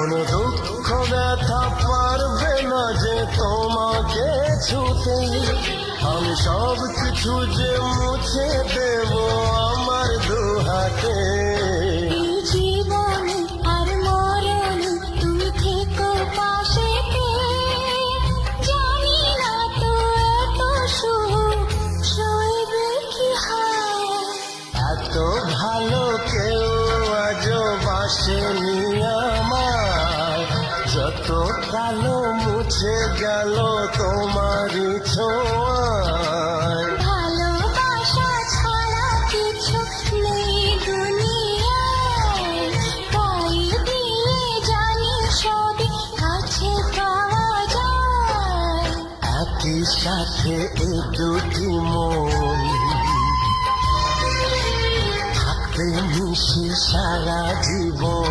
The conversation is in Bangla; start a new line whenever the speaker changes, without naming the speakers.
কোনো দুঃখ ব্যথা পারবে না যে তোমাকে ছুতে। আমি সব কিছু যে মুছে দেব আমার দুহাতে।
জীবন আর মরণ তুমি থেকো পাশেতে, জানি না তো এত সুখ সইবে কি হয়।
এত ভালো কেউ আজও বাসেনি আমার, যত কালো মুছে গেল তোমারই ছোঁয়ায়।
ভালোবাসা ছাড়া কিছু নেই দুনিয়ায়, তাই দিয়ে জানি সবই কাছে পাওয়া যায়।
একই সাথে এই দুটি মন থাকবে মিশে সারা জীবন।